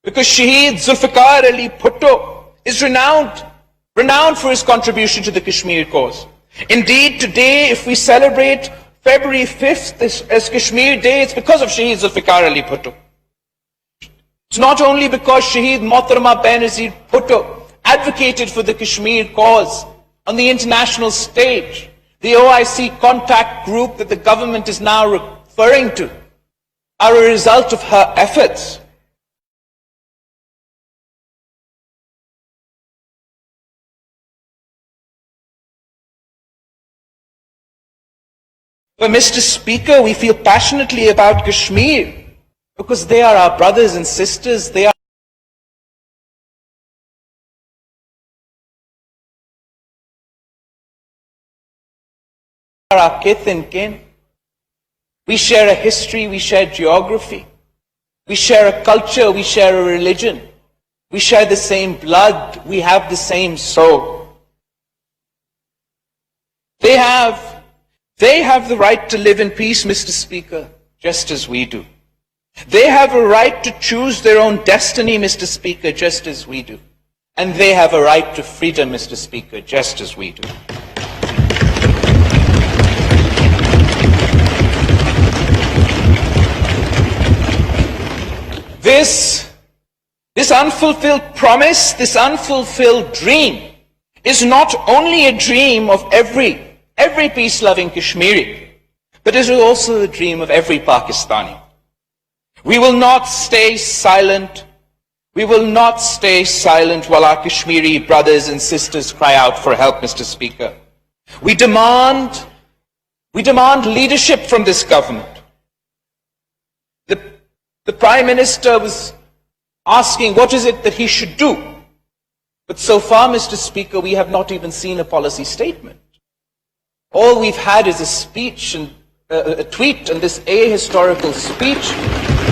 because Shaheed Zulfikar Ali Bhutto is renowned for his contribution to the Kashmir cause. Indeed, today, if we celebrate February 5th as Kashmir Day, it's because of Shaheed Zulfikar Ali Bhutto. It's not only because Shaheed Mohtarama Benazir Bhutto advocated for the Kashmir cause on the international stage, the OIC contact group that the government is now referring to, are a result of her efforts. But Mr. Speaker, we feel passionately about Kashmir because they are our brothers and sisters, they are our kith and kin. We share a history, we share geography, we share a culture, we share a religion, we share the same blood, we have the same soul. They have the right to live in peace, Mr. Speaker, just as we do. They have a right to choose their own destiny, Mr. Speaker, just as we do. And they have a right to freedom, Mr. Speaker, just as we do. This unfulfilled promise, this unfulfilled dream is not only a dream of every peace-loving Kashmiri, but it is also the dream of every Pakistani. We will not stay silent. We will not stay silent while our Kashmiri brothers and sisters cry out for help, Mr. Speaker. We demand leadership from this government. The Prime Minister was asking what is it that he should do. But so far, Mr. Speaker, we have not even seen a policy statement. All we've had is a speech and a tweet, and this ahistorical speech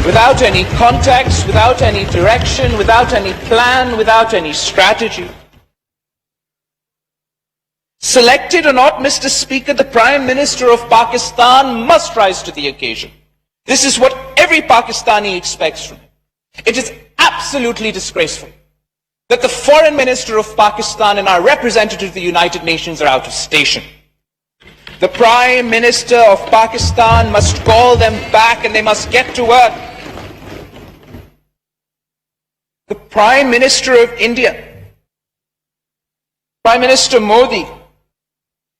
without any context, without any direction, without any plan, without any strategy. Selected or not, Mr. Speaker, the Prime Minister of Pakistan must rise to the occasion. This is what every Pakistani expects from him. It is absolutely disgraceful that the Foreign Minister of Pakistan and our representative of the United Nations are out of station. The Prime Minister of Pakistan must call them back and they must get to work. The Prime Minister of India, Prime Minister Modi,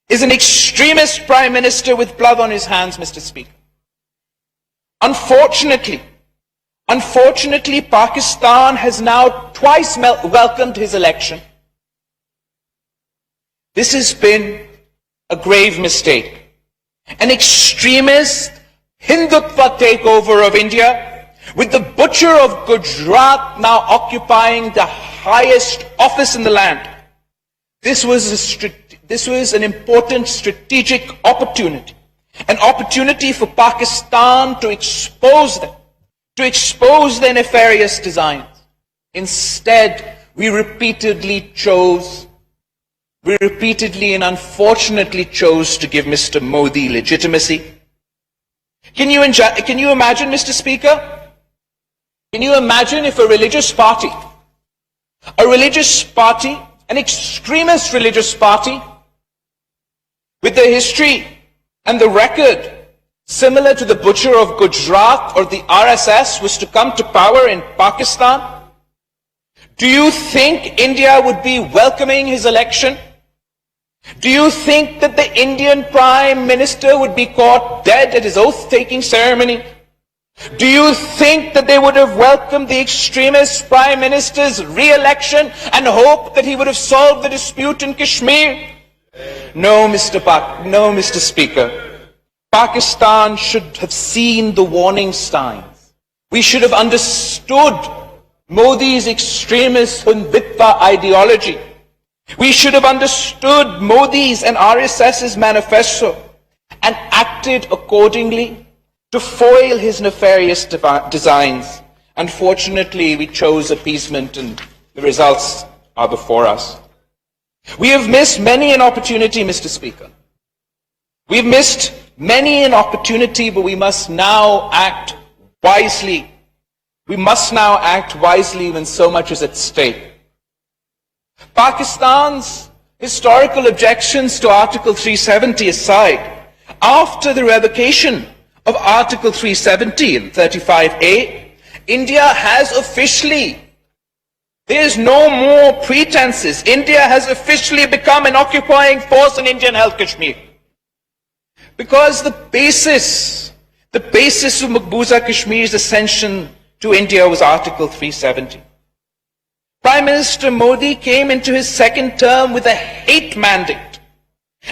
is an extremist Prime Minister with blood on his hands, Mr. Speaker. Unfortunately, Pakistan has now twice welcomed his election. This has been a grave mistake. An extremist Hindutva takeover of India, with the butcher of Gujarat now occupying the highest office in the land. This was an important strategic opportunity. An opportunity for Pakistan to expose their nefarious designs. Instead, we repeatedly and unfortunately chose to give Mr. Modi legitimacy. Can you imagine, Mr. Speaker? Can you imagine if a religious party, an extremist religious party, with the history and the record similar to the butcher of Gujarat or the RSS was to come to power in Pakistan? Do you think India would be welcoming his election? Do you think that the Indian Prime Minister would be caught dead at his oath-taking ceremony? Do you think that they would have welcomed the extremist Prime Minister's re-election and hoped that he would have solved the dispute in Kashmir? No, Mr. Speaker. Pakistan should have seen the warning signs. We should have understood Modi's extremist Hindutva ideology. We should have understood Modi's and RSS's manifesto and acted accordingly to foil his nefarious designs. Unfortunately, we chose appeasement and the results are before us. We have missed many an opportunity, Mr. Speaker. We've missed many an opportunity, but we must now act wisely. We must now act wisely when so much is at stake. Pakistan's historical objections to Article 370 aside, after the revocation of Article 370 and 35A, India has officially, there is no more pretenses, India has officially become an occupying force in Indian held Kashmir. Because the basis of Maqbooza Kashmir's ascension to India was Article 370. Prime Minister Modi came into his second term with a hate mandate,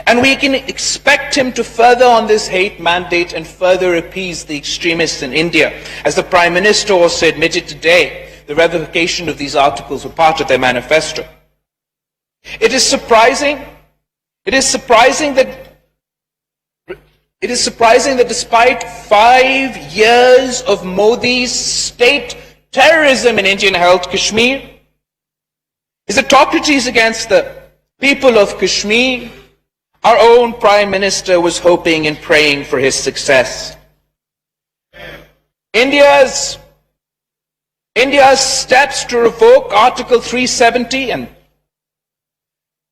and we can expect him to further on this hate mandate and further appease the extremists in India. As the Prime Minister also admitted today, the revocation of these articles were part of their manifesto. It is surprising that despite 5 years of Modi's state terrorism in Indian-held Kashmir, his atrocities against the people of Kashmir, our own Prime Minister was hoping and praying for his success. India's steps to revoke Article 370 and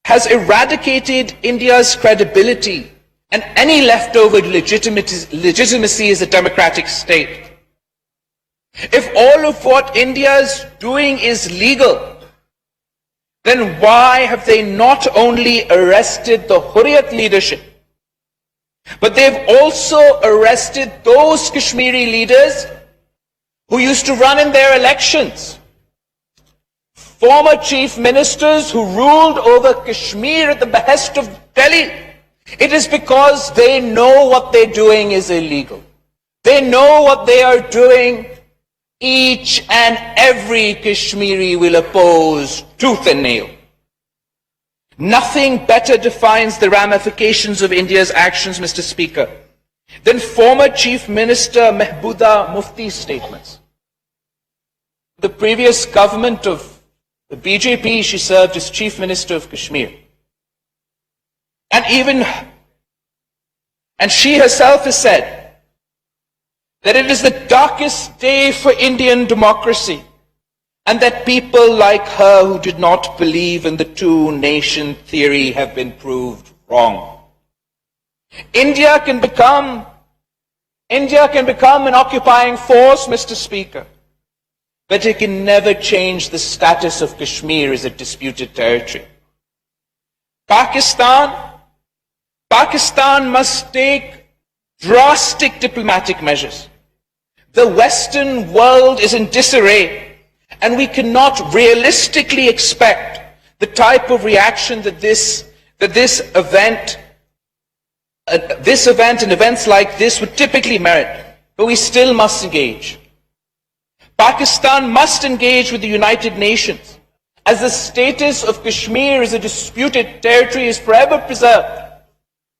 has eradicated India's credibility and any leftover legitimacy as a democratic state. If all of what India is doing is legal, then why have they not only arrested the Hurriyat leadership, but they've also arrested those Kashmiri leaders who used to run in their elections, former chief ministers who ruled over Kashmir at the behest of Delhi? It is because they know what they're doing is illegal. They know what they are doing. Each and every Kashmiri will oppose tooth and nail. Nothing better defines the ramifications of India's actions, Mr. Speaker, than former Chief Minister Mehbooba Mufti's statements. The previous government of the BJP, she served as Chief Minister of Kashmir. And she herself has said that it is the darkest day for Indian democracy, and that people like her who did not believe in the two-nation theory have been proved wrong. India can become an occupying force, Mr. Speaker, but it can never change the status of Kashmir as a disputed territory. Pakistan must take drastic diplomatic measures. The Western world is in disarray, and we cannot realistically expect the type of reaction that this event and events like this would typically merit. But we still must engage. Pakistan must engage with the United Nations, as the status of Kashmir as a disputed territory is forever preserved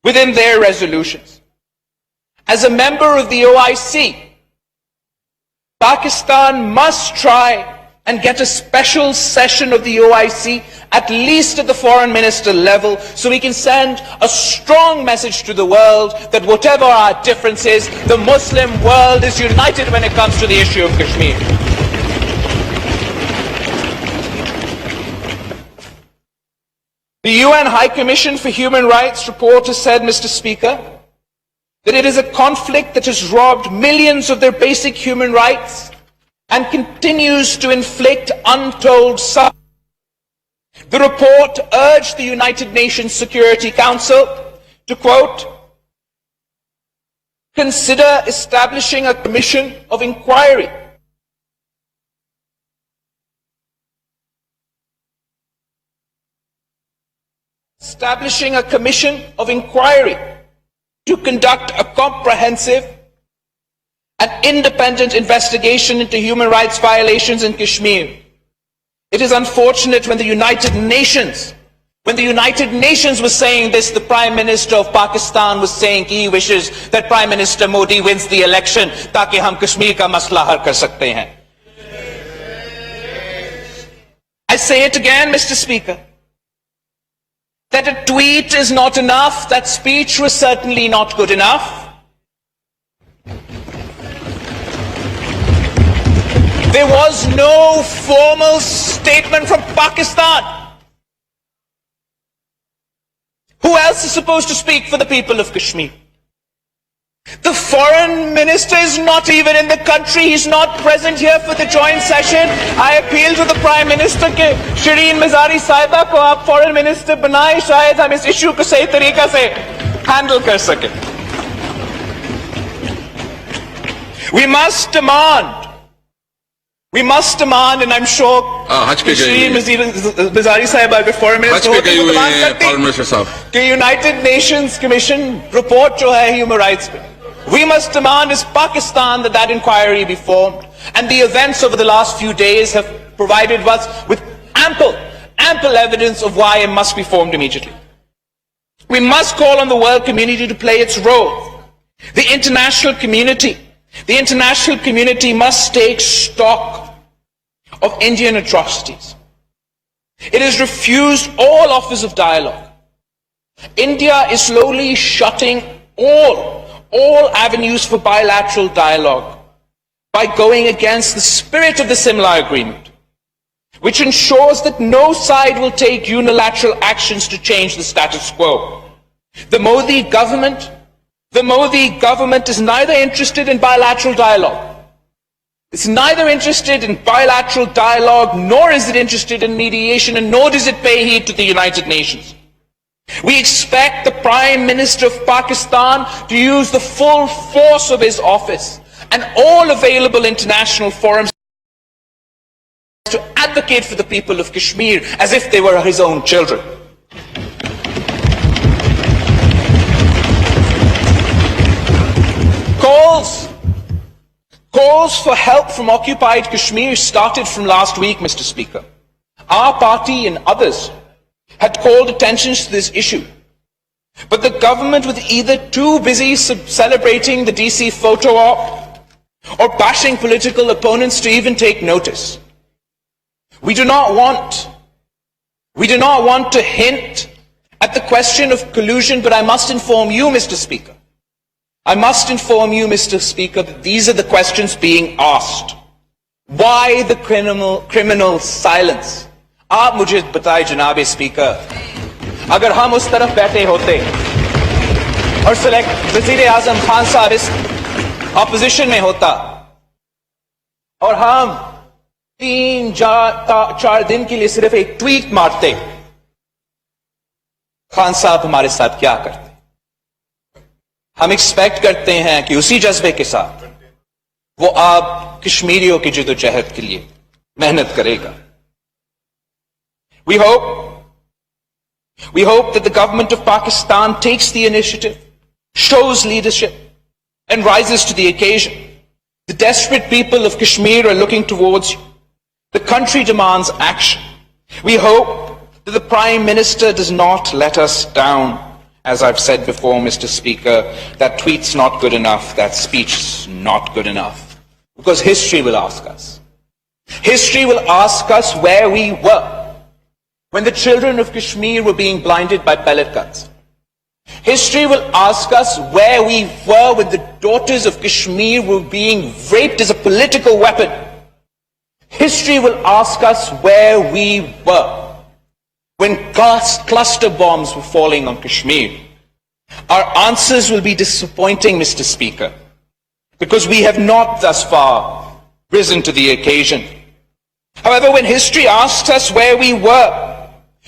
within their resolutions. As a member of the OIC, Pakistan must try and get a special session of the OIC, at least at the foreign minister level, so we can send a strong message to the world that whatever our differences, the Muslim world is united when it comes to the issue of Kashmir. The UN High Commission for Human Rights report has said, Mr. Speaker, that it is a conflict that has robbed millions of their basic human rights and continues to inflict untold suffering. The report urged the United Nations Security Council to, quote, consider establishing a commission of inquiry to conduct a comprehensive and independent investigation into human rights violations in Kashmir. It is unfortunate when the United Nations was saying this, the Prime Minister of Pakistan was saying he wishes that Prime Minister Modi wins the election ताकि हम कश्मीर का मसला हल कर सकते हैं. I say it again, Mr. Speaker, that a tweet is not enough, that speech was certainly not good enough. There was no formal statement from Pakistan. Who else is supposed to speak for the people of Kashmir? The foreign minister is not even in the country. He's not present here for the joint session. I appeal to the Prime Minister کہ شرین مزاری صاحبہ کو آپ foreign minister بنائیں, شاید ہم اس issue کو صحیح طریقہ سے ہینڈل کر سکیں. We must demand, and I'm sure شرین مزاری صاحبہ کے foreign minister ہوتی وہ demand کرتی کہ United Nations Commission report جو ہے human rights پہ, we must demand as Pakistan that inquiry be formed. And the events over the last few days have provided us with ample evidence of why it must be formed immediately. We must call on the world community to play its role. The international community must take stock of Indian atrocities. It has refused all offers of dialogue. India is slowly shutting all avenues for bilateral dialogue by going against the spirit of the Simla Agreement, which ensures that no side will take unilateral actions to change the status quo. The Modi government is neither interested in bilateral dialogue. It's neither interested in bilateral dialogue, nor is it interested in mediation, and nor does it pay heed to the United Nations. We expect the Prime Minister of Pakistan to use the full force of his office and all available international forums to advocate for the people of Kashmir as if they were his own children. Calls for help from occupied Kashmir started from last week, Mr. Speaker. Our party and others had called attention to this issue, but the government was either too busy celebrating the DC photo op or bashing political opponents to even take notice. We do not want to hint at the question of collusion, but I must inform you, Mr. Speaker. That these are the questions being asked. Why the criminal silence? آپ مجھے بتائے جناب speaker, اگر ہم اس طرف بیٹھے ہوتے اور وزیر اعظم خان صاحب اس اپوزیشن میں ہوتا اور ہم 3-4 دن کے لیے صرف ایک ٹویٹ مارتے, خان صاحب ہمارے ساتھ کیا کرتے؟ ہم ایکسپیکٹ کرتے ہیں کہ اسی جذبے کے ساتھ وہ آپ کشمیریوں کی جدوجہد کے لیے محنت کرے گا. We hope that the government of Pakistan takes the initiative, shows leadership, and rises to the occasion. The desperate people of Kashmir are looking towards you. The country demands action. We hope that the Prime Minister does not let us down. As I've said before, Mr. Speaker, that tweet's not good enough, that speech's not good enough. Because history will ask us. History will ask us where we were when the children of Kashmir were being blinded by pellet guns. History will ask us where we were when the daughters of Kashmir were being raped as a political weapon. History will ask us where we were when cluster bombs were falling on Kashmir. Our answers will be disappointing, Mr. Speaker, because we have not thus far risen to the occasion. However, when history asks us where we were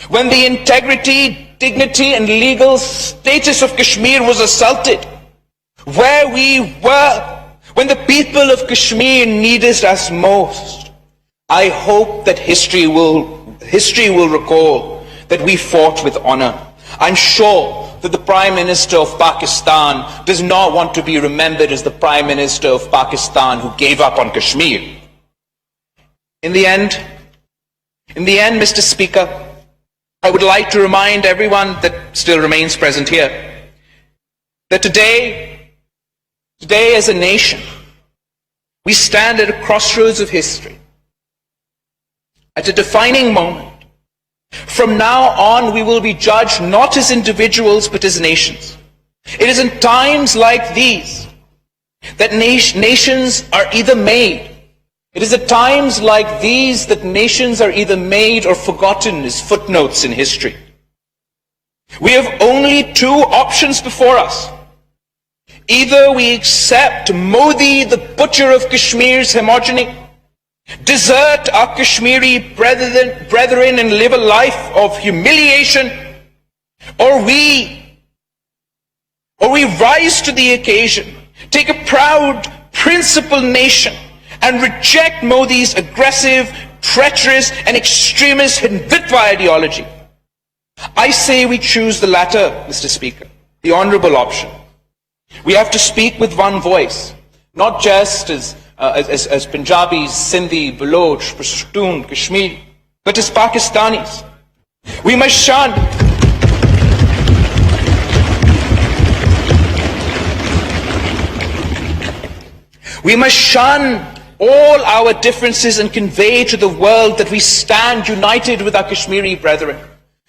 when the integrity, dignity, and legal status of Kashmir was assaulted, where we were when the people of Kashmir needed us most, I hope that history will recall that we fought with honor. I'm sure that the Prime Minister of Pakistan does not want to be remembered as the Prime Minister of Pakistan who gave up on Kashmir. In the end, Mr. Speaker, I would like to remind everyone that still remains present here that today as a nation, we stand at a crossroads of history, at a defining moment. From now on, we will be judged not as individuals but as nations. It is in times like these that nations are either made It is at times like these that nations are either made or forgotten as footnotes in history. We have only two options before us. Either we accept Modi, the butcher of Kashmir's homogeny, desert our Kashmiri brethren and live a life of humiliation, or we rise to the occasion, take a proud, principled nation, and reject Modi's aggressive, treacherous, and extremist Hindutva ideology. I say we choose the latter, Mr. Speaker, the honorable option. We have to speak with one voice, not just as Punjabis, Sindhi, Baloch, Pashtun, Kashmiri, but as Pakistanis. We must shun all our differences and convey to the world that we stand united with our Kashmiri brethren.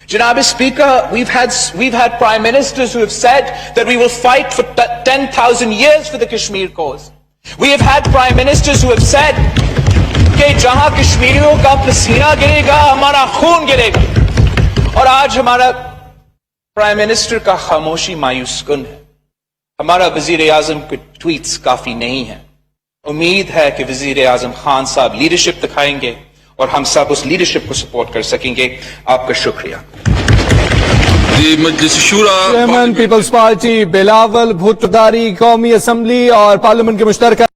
Janab Speaker, we've had prime ministers who have said that we will fight for 10,000 years for the Kashmir cause. We have had prime ministers who have said कि जहां कश्मीरियों का पसीना गिरेगा हमारा खून गिरेगा, और आज हमारा प्राइम मिनिस्टर का खामोशी मायूस कुन है. हमारा वजीर आजम के ट्वीट्स काफी नहीं है. उम्मीद है कि वजीर आजम खान साहब लीडरशिप दिखाएंगे और हम सब उस लीडरशिप को सपोर्ट कर सकेंगे. आपका शुक्रिया. Chairman peoples party Balawal Bhutto कौमी असम्बली और पार्लियामेंट के मुश्तरकः